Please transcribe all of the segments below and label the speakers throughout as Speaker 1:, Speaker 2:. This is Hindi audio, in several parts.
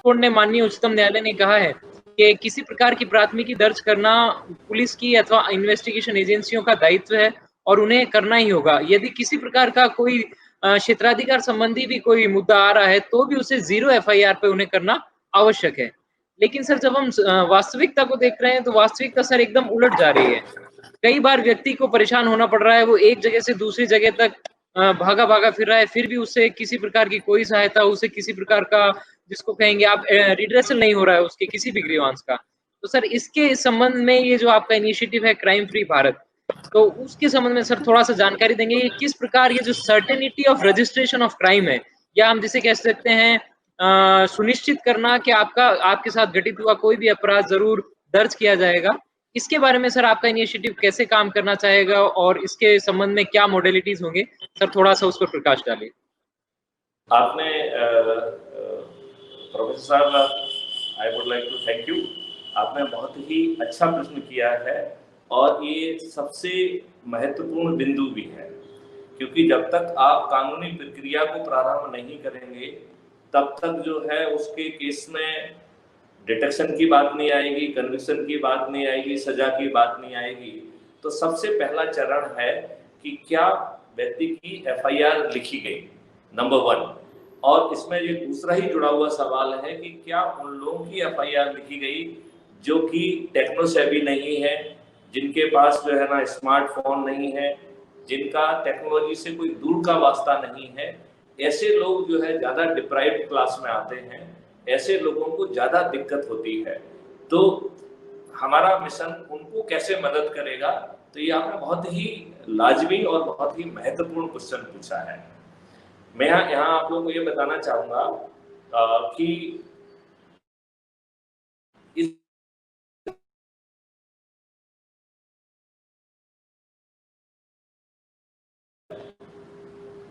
Speaker 1: कोर्ट ने माननीय उच्चतम न्यायालय ने कहा है कि किसी प्रकार की प्राथमिकी दर्ज करना पुलिस की अथवा इन्वेस्टिगेशन एजेंसियों का दायित्व है और उन्हें करना ही होगा। यदि किसी प्रकार का कोई क्षेत्राधिकार संबंधी भी कोई मुद्दा आ रहा है, तो भी उसे 0 एफआईआर पे उन्हें करना आवश्यक है। लेकिन सर जब हम वास्तविकता को देख रहे हैं, तो वास्तविकता सर एकदम उलट जा रही है। कई बार व्यक्ति को परेशान होना पड़ रहा है, वो एक जगह से दूसरी जगह तक भागा-भागा फिर रहा है, फिर भी उससे किसी प्रकार की कोई सहायता, उसे किसी प्रकार का जिसको कहेंगे आप रिड्रेसल नहीं हो रहा है उसके किसी भी ग्रीवांस का। तो सर इसके संबंध में ये जो आपका इनिशिएटिव है क्राइम फ्री भारत, तो उसके संबंध में सर थोड़ा-सा जानकारी देंगे, ये किस प्रकार ये जो certainty of registration of crime है, या हम जिसे कह सकते हैं सुनिश्चित करना कि आपके साथ घटित हुआ कोई भी अपराध ज़रूर दर्ज किया जाएगा। इसके बारे में सर आपका इनिशिएटिव कैसे काम करना चाहेगा और इसके संबंध में क्या मॉडलिटीज़ होंगे? सर थोड़ा-सा उस पर प्रकाश डालिए।
Speaker 2: आपने प्रोफेसर साहब, I would like to thank you. आपने बहुत ही अच्छा प्रश्न किया है और ये सबसे महत्वपूर्ण बिंदु भी है, क्योंकि जब तक आप कानूनी प्रक्रिया को प्रारंभ नहीं करेंगे तब तक जो है उसके केस में डिटेक्शन की बात नहीं आएगी, कन्विक्शन की बात नहीं आएगी, सजा की बात नहीं आएगी। तो सबसे पहला चरण है कि क्या व्यक्ति की एफआईआर लिखी गई, नंबर 1। और इसमें ये दूसरा ही जुड़ा हुआ सवाल है कि क्या उन लोगों की एफआईआर लिखी गई जो कि टेक्नो सेवी नहीं है, जिनके पास जो है ना स्मार्टफोन नहीं है, जिनका टेक्नोलॉजी से कोई दूर का वास्ता नहीं है। ऐसे लोग जो है ज्यादा डिप्राइव्ड क्लास में आते हैं, ऐसे लोगों को ज्यादा दिक्कत होती है। तो हमारा मिशन उनको कैसे मदद करेगा, तो ये आपने बहुत ही लाजमी और बहुत ही महत्वपूर्ण क्वेश्चन पूछा है। मैं यहाँ आप लोगों को ये बताना चाहूंगा कि इस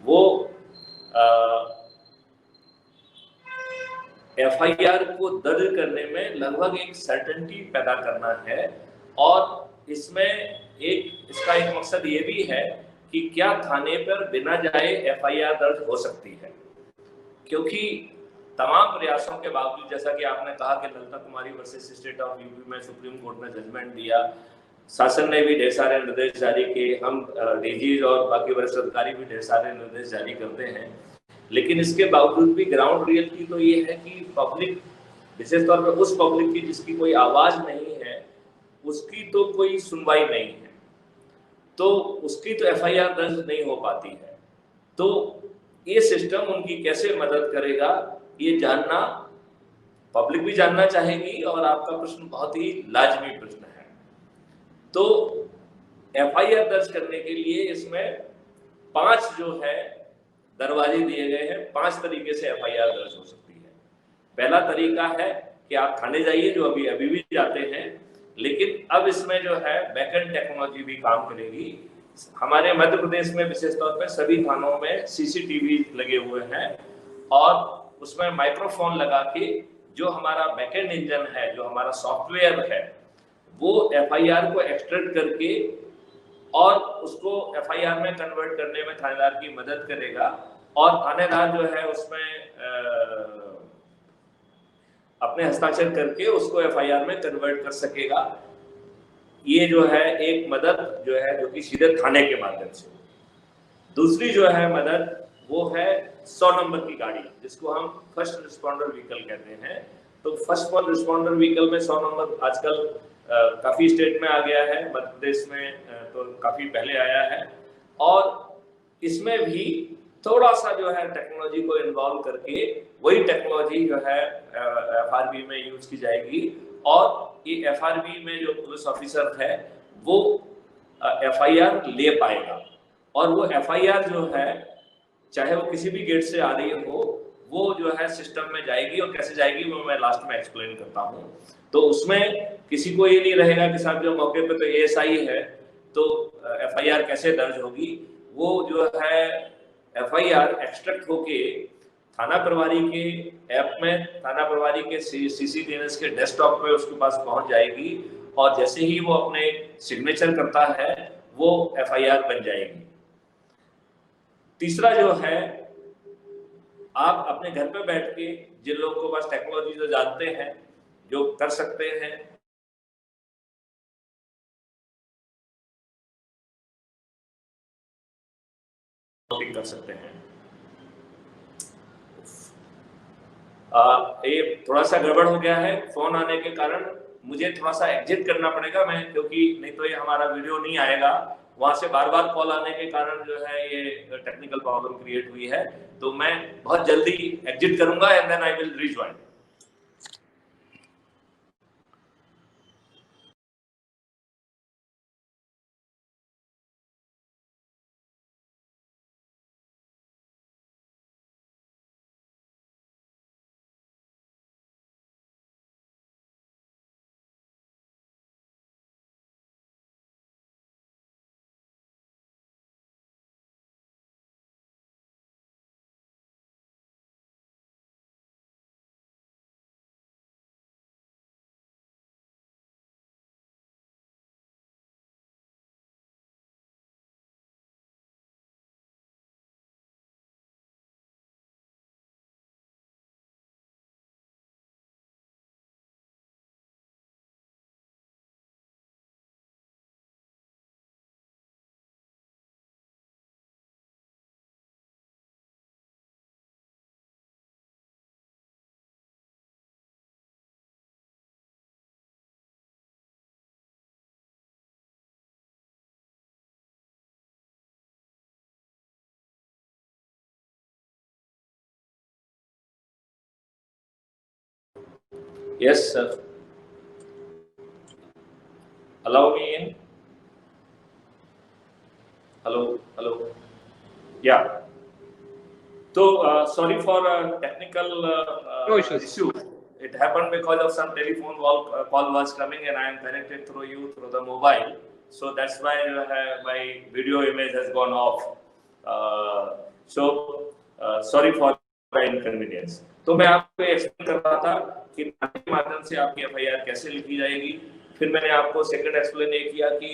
Speaker 2: वो एफआईआर को दर्ज करने में लगभग एक सर्टेनिटी पैदा करना है, और इसका एक मकसद ये भी है कि क्या थाने पर बिना जाए एफआईआर दर्ज हो सकती है। क्योंकि तमाम प्रयासों के बावजूद, जैसा कि आपने कहा कि ललिता कुमारी वर्सेस स्टेट ऑफ यूपी में सुप्रीम कोर्ट ने जजमेंट दिया, शासन ने भी ढेर सारे निर्देश जारी किए, हम डीजी और बाकी वरिष्ठ अधिकारी भी ढेर सारे निर्देश जारी करते हैं, लेकिन इसके बावजूद भी ग्राउंड रियलिटी तो ये है कि पब्लिक, विशेष तौर पर उस पब्लिक की जिसकी कोई आवाज नहीं है, उसकी तो कोई सुनवाई नहीं है, तो उसकी तो एफआईआर दर्ज नहीं हो पाती है। तो ये सिस्टम उनकी कैसे मदद करेगा, ये जानना पब्लिक भी जानना चाहेगी, और आपका प्रश्न बहुत ही लाजमी प्रश्न है। तो एफआईआर दर्ज करने के लिए इसमें 5 जो है दरवाजे दिए गए हैं, 5 तरीके से एफआईआर दर्ज हो सकती है। पहला तरीका है कि आप थाने जाइए, जो अभी भी जाते हैं, लेकिन अब इसमें जो है बैकएंड टेक्नोलॉजी भी काम करेगी। हमारे मध्य प्रदेश में विशेष तौर पर सभी थानों में सीसीटीवी लगे हुए हैं, और उसमें माइक्रोफोन लगा के जो हमारा बैकएंड इंजन है, जो हमारा सॉफ्टवेयर है, वो एफआईआर को एक्सट्रैक्ट करके और उसको एफआईआर में कन्वर्ट करने में थानेदार की मदद करेगा, और थानेदार जो है उसमें अपने हस्ताक्षर करके उसको एफआईआर में कन्वर्ट कर सकेगा। ये जो है एक मदद जो है, जो कि सीधे थाने के माध्यम से। दूसरी जो है मदद, वो है 100 नंबर की गाड़ी, जिसको हम फर्स्ट रिस्पॉन्डर व्हीकल कहते हैं। तो फर्स्ट रिस्पॉन्डर व्हीकल में 100 नंबर आजकल काफी स्टेट में आ गया है, मध्य प्रदेश में तो काफी पहले आया है, और इसमें भी थोड़ा सा जो है टेक्नोलॉजी को इन्वॉल्व करके वही टेक्नोलॉजी जो है एफआरबी में यूज की जाएगी, और ये एफआरबी में जो पुलिस ऑफिसर है वो एफआईआर ले पाएगा, और वो एफआईआर जो है चाहे वो किसी भी गेट से आ रही हो, वो जो है सिस्टम में जाएगी, और कैसे जाएगी वो मैं लास्ट में एक्सप्लेन करता हूँ। तो उसमें किसी को ये नहीं रहेगा कि साहब जो मौके पे तो एएसआई है तो एफआईआर कैसे दर्ज होगी। वो जो है एफआईआर एक्सट्रैक्ट होके थाना प्रभारी के ऐप में, थाना प्रभारी के सीसीटीएनएस के डेस्कटॉप पे उसके पास पहुंच जाएगी, और जैसे ही वो अपने सिग्नेचर करता है वो एफआईआर बन जाएगी। तीसरा जो है, आप अपने घर पे बैठ के जिन लोगों के पास टेक्नोलॉजी जो जानते हैं, जो कर सकते हैं, कर सकते हैं। ये थोड़ा सा गड़बड़ हो गया है फोन आने के कारण, मुझे थोड़ा सा एग्जिट करना पड़ेगा मैं, क्योंकि नहीं तो ये हमारा वीडियो नहीं आएगा। वहां से बार बार कॉल आने के कारण जो है ये टेक्निकल प्रॉब्लम क्रिएट हुई है, तो मैं बहुत जल्दी एग्जिट करूंगा and then I will rejoin. Yes, sir. Allow me in. Hello, hello. Yeah. So, sorry for technical
Speaker 1: No issues.
Speaker 2: issue. It happened because of some telephone call was coming and I am connected through you through the mobile. So that's why my video image has gone off. Sorry for the inconvenience. तो मैं आपको एक्सप्लेन कर रहा था कि थाने के माध्यम से आपकी एफआईआर कैसे लिखी जाएगी। फिर मैंने आपको सेकंड एक्सप्लेन ये किया कि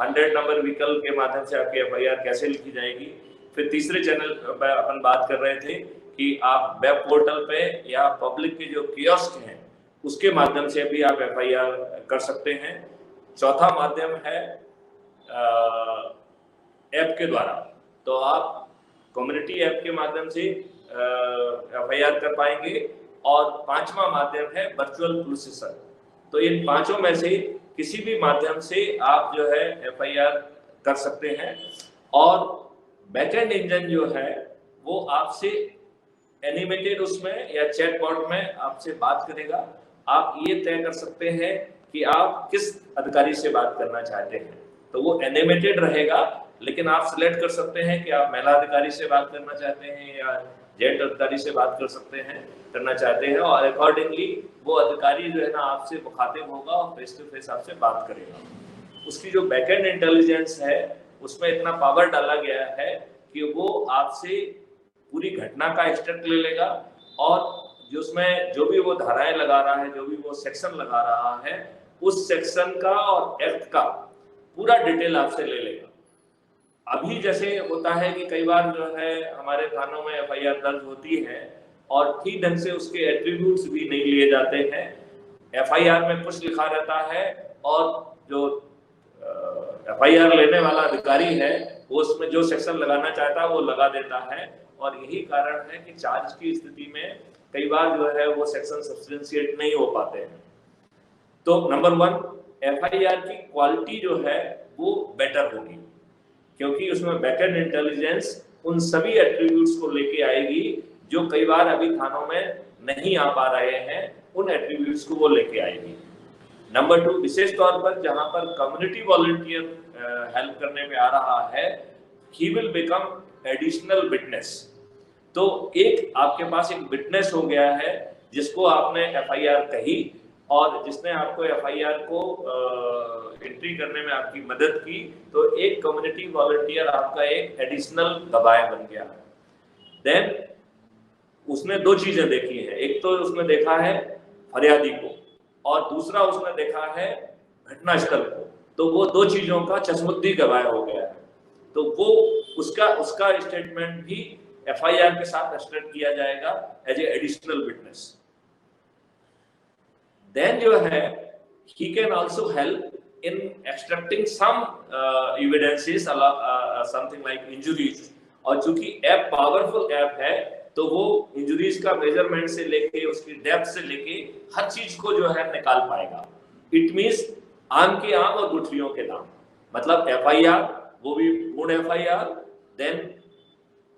Speaker 2: 100 नंबर व्हीकल के माध्यम से आपकी एफआईआर कैसे लिखी जाएगी। फिर तीसरे चैनल पर अपन बात कर रहे थे कि आप वेब पोर्टल पे या पब्लिक के जो कियोस्क हैं उसके माध्यम से भी आप एफआईआर कर सकते हैं। चौथा माध्यम है ऐप के द्वारा, तो आप कम्युनिटी ऐप के माध्यम से एफआईआर कर पाएंगे। और पांचवा माध्यम है वर्चुअल पुलिस स्टेशन। तो इन पांचों में से किसी भी माध्यम से आप जो है एफआईआर कर सकते हैं। और बैकएंड इंजन जो है वो आपसे एनिमेटेड उसमें या चैटबॉट में आपसे बात करेगा। आप ये तय कर सकते हैं कि आप किस अधिकारी से बात करना चाहते हैं, तो वो एनिमेटेड रहेगा, लेकिन आप सिलेक्ट कर सकते हैं कि आप महिला अधिकारी से बात करना चाहते हैं या जेंट अधिकारी से बात करना चाहते हैं, और अकॉर्डिंगली वो अधिकारी जो है ना आपसे मुखातिब होगा और फेस टू फेस आपसे बात करेगा। उसकी जो बैकएंड इंटेलिजेंस है उसमें इतना पावर डाला गया है कि वो आपसे पूरी घटना का एक्सट्रैक्ट ले लेगा, और जो उसमें जो भी वो धाराएं लगा रहा है, जो भी वो सेक्शन लगा रहा है, उस सेक्शन का और एक्ट का पूरा डिटेल आपसे ले लेगा। अभी जैसे होता है कि कई बार जो है हमारे थानों में एफआईआर दर्ज होती है और ठीक ढंग से उसके एट्रीब्यूट्स भी नहीं लिए जाते हैं। एफआईआर में कुछ लिखा रहता है और जो एफआईआर लेने वाला अधिकारी है वो उसमें जो सेक्शन लगाना चाहता है वो लगा देता है, और यही कारण है कि चार्ज की स्थिति में कई बार जो है वो सेक्शन सब्सटेंशिएट नहीं हो पाते हैं। तो नंबर 1, एफआईआर की क्वालिटी जो है वो बेटर होगी, क्योंकि उसमें बैकएंड इंटेलिजेंस उन सभी एट्रीब्यूट्स को लेके आएगी जो कई बार अभी थानों में नहीं आ पा रहे हैं, उन एट्रीब्यूट्स को वो लेके आएगी। नंबर 2, विशेष तौर पर जहां पर कम्युनिटी वॉलंटियर हेल्प करने में आ रहा है, he will become additional witness. तो एक आपके पास एक विटनेस हो गया है जिसको आपने एफआईआर कही और जिसने आपको एफआईआर को एंट्री करने में आपकी मदद की, तो एक कम्युनिटी वॉलंटियर आपका एक एडिशनल गवाह बन गया। देन उसने 2 चीजें देखी हैं, एक तो उसने देखा है फरियादी को और दूसरा उसने देखा है घटनास्थल को, तो वो 2 चीजों का चश्मुद्दी गवाह हो गया है। तो वो उसका स्टेटमेंट भी एफआईआर के साथ एक्सट्रैक्ट किया जाएगा as a additional witness. Then जो है he can also help in extracting some evidences something like injuries, और चूंकि ऐप पावरफुल ऐप है तो वो इंजुरीज का मेजरमेंट से लेके उसकी डेप्थ से लेके हर चीज को जो है निकाल पाएगा। इट मींस आम के आम और गुठलियों के दाम, मतलब एफआईआर, वो भी पूर्ण एफआईआर, देन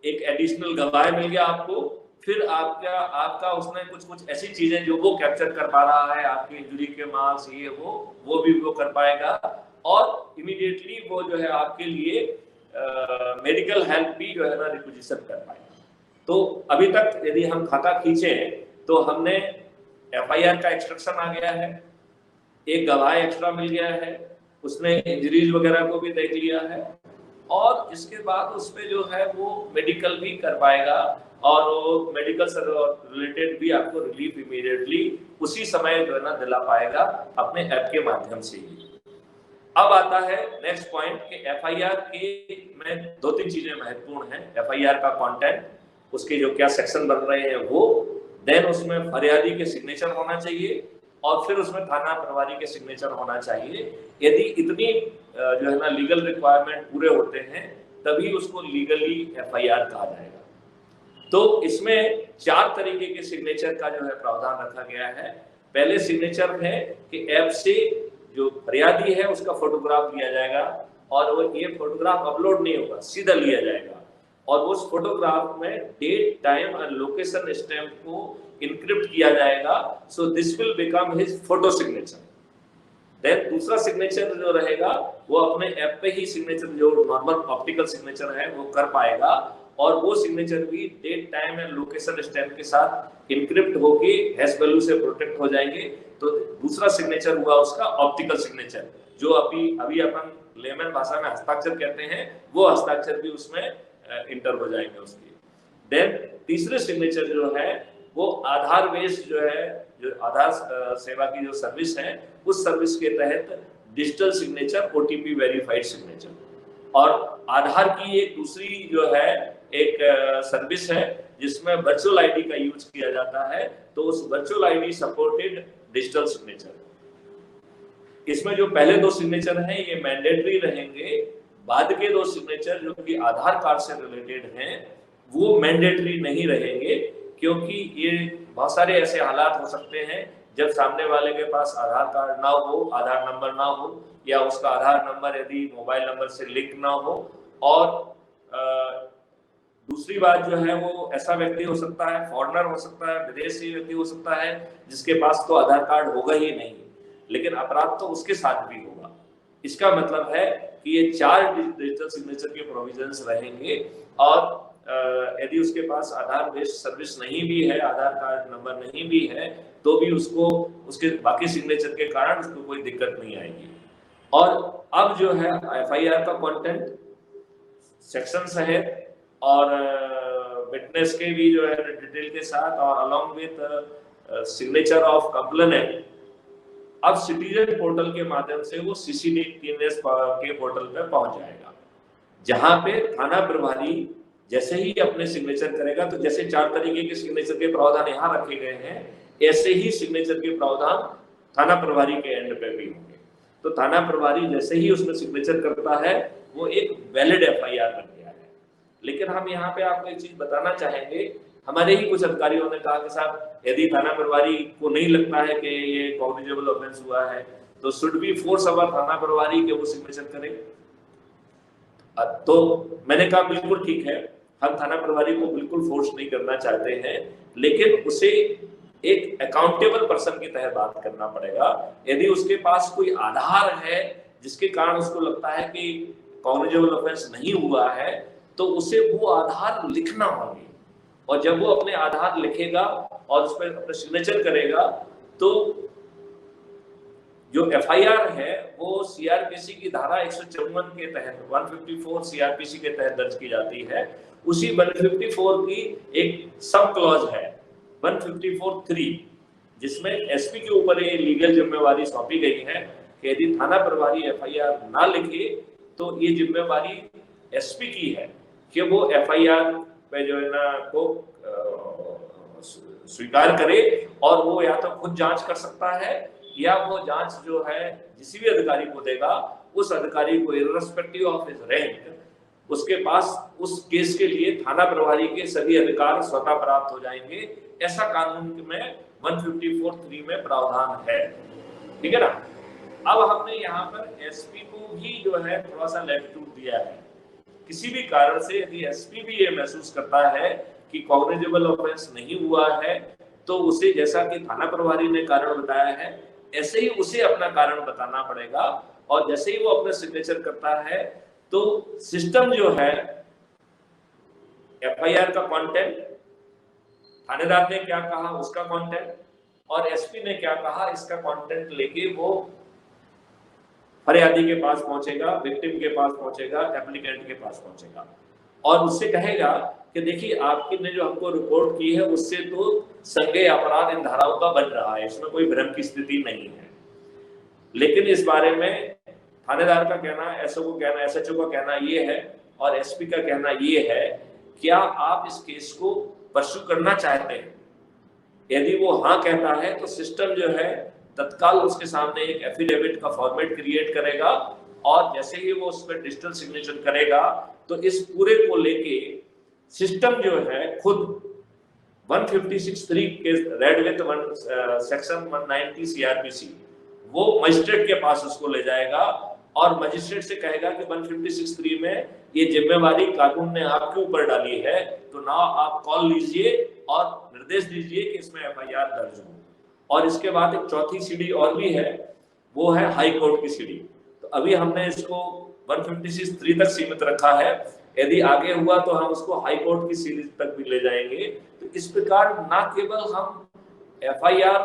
Speaker 2: एक एडिशनल गवाह मिल गया आपको, फिर आपका उसने कुछ ऐसी चीजें जो वो कैप्चर कर पा रहा है, आपकी इंजरी के मार्क्स, ये वो भी वो कर पाएगा, और इमीडिएटली वो जो है आपके लिए मेडिकल हेल्प भी जो है ना रिक्विजिशन कर पाएगा। तो अभी तक यदि हम खाता खींचे तो हमने एफआईआर का एक्सट्रैक्शन आ गया है, एक गवाह एक्स्ट्रा मिल गया है, उसने इंजरीज वगैरह को भी देख लिया है, और इसके बाद उसमें जो है वो मेडिकल भी कर पाएगा, और वो मेडिकल से रिलेटेड भी आपको रिलीफ इमीडिएटली उसी समय जो है ना दिला पाएगा अपने ऐप के माध्यम से ही। अब आता है नेक्स्ट पॉइंट कि एफआईआर के में 2-3 चीजें महत्वपूर्ण हैं। एफआईआर का कंटेंट, उसके जो क्या सेक्शन बन रहे हैं वो, देन उसमें फरियादी के सिग्नेचर होना चाहिए, और फिर उसमें थाना प्रभारी के सिग्नेचर होना चाहिए। यदि इतनी जो है ना लीगल रिक्वायरमेंट पूरे होते हैं तभी उसको लीगली एफआईआर कहा जाएगा। तो इसमें 4 तरीके के सिग्नेचर का जो है प्रावधान रखा गया है। पहले सिग्नेचर है कि ऐप से जो फरियादी है उसका फोटोग्राफ लिया जाएगा, और वो ये फोटोग्राफ अपलोड नहीं होगा, सीधा लिया जाएगा, और उस फोटोग्राफ में डेट, टाइम और लोकेशन स्टैम्प को इनक्रिप्ट किया जाएगा। So this will become his photo signature. Then दूसरा सिग्नेचर जो रहेगा वो अपने ऐप पे ही सिग्नेचर, जो नॉर्मल ऑप्टिकल सिग्नेचर है वो कर पाएगा, और वो सिग्नेचर भी date, time and location stamp के साथ इनक्रिप्ट होके हैश वैल्यू से प्रोटेक्ट हो जाएंगे। तो दूसरा सिग्नेचर हुआ उसका ऑप्टिकल सिग्नेचर, जो अभी अपन लेमन भाषा में हस्ताक्षर कहते हैं, वो हस्ताक्षर भी उसमें इंटर हो जाएंगे उसकी। देन तीसरे सिग्नेचर जो है वो आधार बेस्ड जो है, जो आधार सेवा की जो सर्विस है उस सर्विस के तहत digital signature, OTP verified signature. और आधार की एक दूसरी जो है एक सर्विस है जिसमें वर्चुअल आईडी का यूज किया जाता है, तो उस virtual ID supported digital signature. इसमें जो पहले 2 सिग्नेचर हैं ये मैंडेटरी रहेंगे, बाद के 2 सिग्नेचर जो कि आधार कार्ड से रिलेटेड हैं वो मैंडेटरी नहीं रहेंगे, क्योंकि ये बहुत सारे ऐसे हालात हो सकते हैं जब सामने वाले के पास आधार कार्ड ना हो, आधार नंबर ना हो, या उसका आधार नंबर यदि मोबाइल नंबर से लिंक ना हो, और दूसरी बात जो है वो ऐसा व्यक्ति हो सकता है, फॉरेनर हो सकता है, विदेशी व्यक्ति हो सकता है जिसके पास तो आधार कार्ड होगा ही नहीं, लेकिन अपराध तो उसके साथ भी होगा। इसका मतलब है कि ये 4 डिजिटल सिग्नेचर के प्रोविजंस रहेंगे, और यदि उसके पास आधार बेस्ड सर्विस नहीं भी है, आधार कार्ड नंबर नहीं भी है, तो भी उसको उसके बाकी सिग्नेचर के कारण उसको कोई दिक्कत नहीं आएगी। और अब जो है एफआईआर का कंटेंट, सेक्शंस है, और विटनेस के भी जो है डिटेल के साथ, और along with signature of complainant, अब सिटीजन पोर्टल के माध्यम से वो सीसीटीएनएस के पोर्टल पे पहुंच जाएगा, जहां पे थाना प्रभारी जैसे ही अपने सिग्नेचर करेगा, तो जैसे 4 तरीके के सिग्नेचर के प्रावधान यहाँ रखे गए हैं, ऐसे ही सिग्नेचर के प्रावधान थाना प्रभारी के एंड पे भी होंगे। तो थाना प्रभारी जैसे ही उसमें सिग्नेचर करता है वो एक वैलिड एफआईआर बन गया है। लेकिन हम यहाँ पे आपको एक चीज बताना चाहेंगे, हमारे ही कुछ अधिकारियों ने कहा कि साहब यदि थाना प्रभारी को नहीं लगता है कि ये कॉग्निजेबल ऑफेंस हुआ है, तो शुड बी फोर्स अवर थाना प्रभारी के वो सिग्नेचर करे। तो मैंने कहा बिल्कुल ठीक है, हम थाना प्रभारी को बिल्कुल फोर्स नहीं करना चाहते हैं, लेकिन उसे एक अकाउंटेबल पर्सन की तरह बात करना पड़ेगा। यदि उसके पास कोई आधार है जिसके कारण उसको लगता है कि कॉग्निजेबल ऑफेंस नहीं हुआ है, तो उसे वो आधार लिखना होंगे, और जब वो अपने आधार लिखेगा और उस पर अपना सिग्नेचर करेगा, तो जो एफआईआर है वो सीआरपीसी की धारा 154 के तहत, 154 सीआरपीसी के तहत दर्ज की जाती है। उसी 154 की एक सब क्लॉज है 154(3), जिसमें एसपी के ऊपर ये लीगल जिम्मेवारी सौंपी गई है कि यदि थाना प्रभारी एफआईआर ना लिखे तो ये जिम्मेवारी एसपी की है कि वो एफआईआर पे जो है ना को स्वीकार करे, और वो या तो खुद जांच कर सकता है या वो जांच जो है किसी भी अधिकारी को देगा, उस अधिकारी को इर्रेस्पेक्टिव ऑफ हिज रैंक उसके पास उस केस के लिए थाना प्रभारी के सभी अधिकार स्वतः प्राप्त हो जाएंगे। ऐसा कानून में 154(3) में प्रावधान है, ठीक है ना। अब हमने यहाँ पर एसपी को भी जो है थोड़ा सा लैटिट्यूड दिया है। किसी भी कारण से यदि एसपी भी ये महसूस करता है कि कॉग्निजेबल ऑफेंस नहीं हुआ है, तो उसे जैसा कि थाना प्रभारी ने कारण बताया है ऐसे ही उसे अपना कारण बताना पड़ेगा, और जैसे ही वो अपने सिग्नेचर करता है तो सिस्टम जो है एफआईआर का कंटेंट, थानेदार ने क्या कहा उसका कंटेंट, और एसपी ने क्या कहा इसका कंटेंट लेके वो फरियादी के पास पहुंचेगा, विक्टिम के पास पहुंचेगा, एप्लीकेंट के पास पहुंचेगा, और उससे कहेगा कि देखिए आपकी ने जो हमको रिपोर्ट की है उससे तो संज्ञेय अपराध इन धाराओं का बन रहा है, इसमें कोई भ्रम की स्थिति नहीं है। लेकिन इस बारे में थानेदार का कहना, एसओ को कहना, एसएचओ का कहना ये है और एसपी का कहना ये है, क्या आप इस केस को परस्यू करना चाहते हैं? यदि वो हाँ कहता है तो सिस्टम जो है तत्काल उसके सामने एक एफिडेविट का फॉर्मेट क्रिएट करेगा, और जैसे ही वो उस पर डिजिटल सिग्नेचर करेगा तो इस पूरे को लेके सिस्टम जो है खुद 156(3) के रेड विथ सेक्शन 190 सीआरपीसी वो मजिस्ट्रेट के पास उसको ले जाएगा, और मजिस्ट्रेट से कहेगा कि 156(3) में ये जिम्मेवारी कानून ने आपके ऊपर डाली है, तो ना आप कॉल लीजिए और निर्देश दीजिए कि इसमें एफआईआर दर्ज हो। और इसके बाद एक चौथी सीढ़ी और भी है, वो है हाई कोर्ट की सीढ़ी। तो अभी हमने इसको 156(3) तक सीमित रखा है, यदि आगे हुआ तो हम उसको हाई कोर्ट की सीढ़ी तक भी ले जाएंगे। तो इस प्रकार ना केवल हम एफआईआर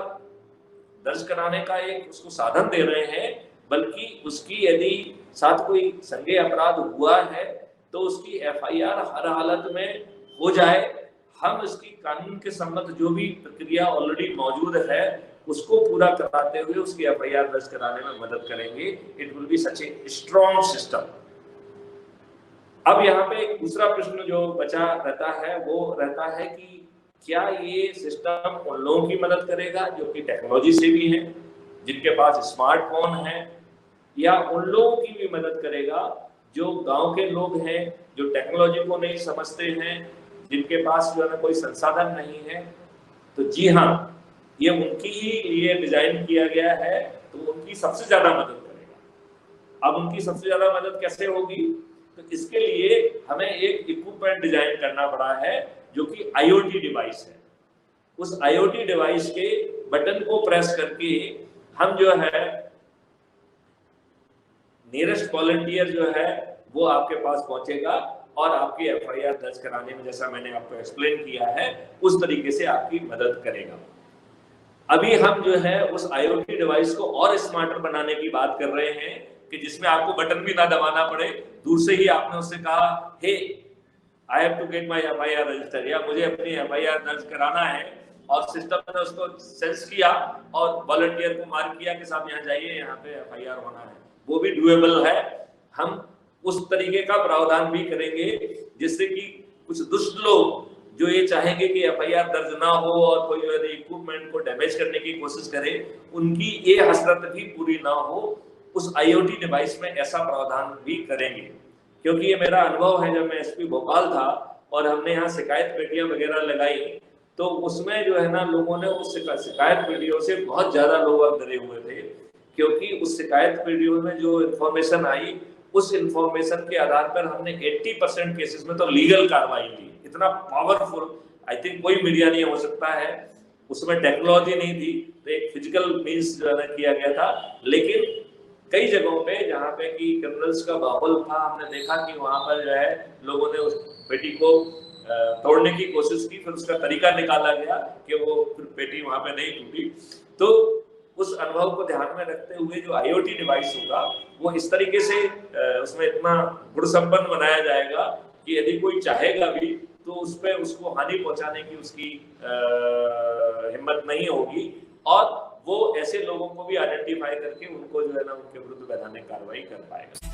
Speaker 2: दर्ज कराने का एक उसको साधन दे रहे हैं, बल्कि उसकी यदि साथ कोई संज्ञेय अपराध हुआ है तो उसकी एफआईआर हर हालत में हो जाए। हम इसकी कानून के सम्मत जो भी प्रक्रिया ऑलरेडी मौजूद है उसको पूरा कराते हुए उसकी एफआईआर दर्ज कराने में मदद करेंगे। It will be such a strong system. अब यहाँ पे एक दूसरा प्रश्न जो बचा रहता है वो रहता है कि क्या ये सिस्टम उन लोगों की मदद करेगा जो कि टेक्नोलॉजी से भी हैं, जिनके पास स्मार्टफोन है, या उन लोगों की भी मदद करेगा जो गांव के लोग हैं, जो टेक्नोलॉजी को नहीं समझते हैं, जिनके पास जो है ना कोई संसाधन नहीं है? तो जी हाँ, ये उनकी ही लिए डिजाइन किया गया है, तो उनकी सबसे ज्यादा मदद करेगा। अब उनकी सबसे ज्यादा मदद कैसे होगी? तो इसके लिए हमें एक इक्विपमेंट डिजाइन करना पड़ा है जो कि आईओटी डिवाइस है। उस आईओटी डिवाइस के बटन को प्रेस करके हम जो है नियरेस्ट वॉलंटियर जो है वो आपके पास पहुंचेगा और आपकी एफआईआर दर्ज कराने में, जैसा मैंने आपको एक्सप्लेन किया है, उस तरीके से आपकी मदद करेगा। अभी हम जो है उस आईओटी डिवाइस को और स्मार्टर बनाने की बात कर रहे हैं कि जिसमें आपको बटन भी ना दबाना पड़े, दूर से ही आपने उससे कहा hey I have to get my FIR register, या मुझे अपनी एफआईआर दर्ज कराना है, और सिस्टम ने उसको सेंस किया और वॉलंटियर को मार्क किया कि साहब यहाँ जाइए, यहाँ पे एफआईआर होना है। वो भी डुएबल है। हम उस तरीके का प्रावधान भी करेंगे जिससे कि कुछ दुष्ट लोग जो ये चाहेंगे कि एफआईआर दर्ज ना हो और कोई जो है इक्विपमेंट को डैमेज करने की कोशिश करे, उनकी ये हसरत भी पूरी ना हो। उस आईओटी डिवाइस में ऐसा प्रावधान भी करेंगे, क्योंकि ये मेरा अनुभव है। जब मैं एसपी भोपाल था और हमने यहाँ शिकायत पेटियां वगैरह लगाई, तो उसमें जो है ना लोगों ने उस शिकायत पेटियों से बहुत ज्यादा लोग डरे हुए थे, क्योंकि उस शिकायत पेटियों में जो इन्फॉर्मेशन आई, उस इन्फॉर्मेशन के आधार पर हमने 80% केसेस में तो लीगल कार्रवाई की। इतना पावरफुल आई थिंक कोई मीडिया नहीं हो सकता है। उसमें टेक्नोलॉजी नहीं थी, तो एक फिजिकल मीन्स जो है किया गया था। लेकिन कई जगहों पे जहाँ पे कि क्रिमिनल्स का माहौल था, हमने देखा कि वहां पर जो है लोगों ने उस पेटी को तोड़ने की कोशिश की, फिर उसका तरीका निकाला गया कि वो फिर पेटी वहां पे नहीं टूटी। तो उस अनुभव को ध्यान में रखते हुए जो आईओटी डिवाइस होगा वो इस तरीके से उसमें इतना गुण संपन्न बनाया जाएगा कि यदि कोई चाहेगा भी तो उस पर उसको हानि पहुंचाने की उसकी हिम्मत नहीं होगी, और वो ऐसे लोगों को भी आइडेंटिफाई करके उनको जो है ना उनके विरुद्ध वैधानिक कार्रवाई कर पाएगा।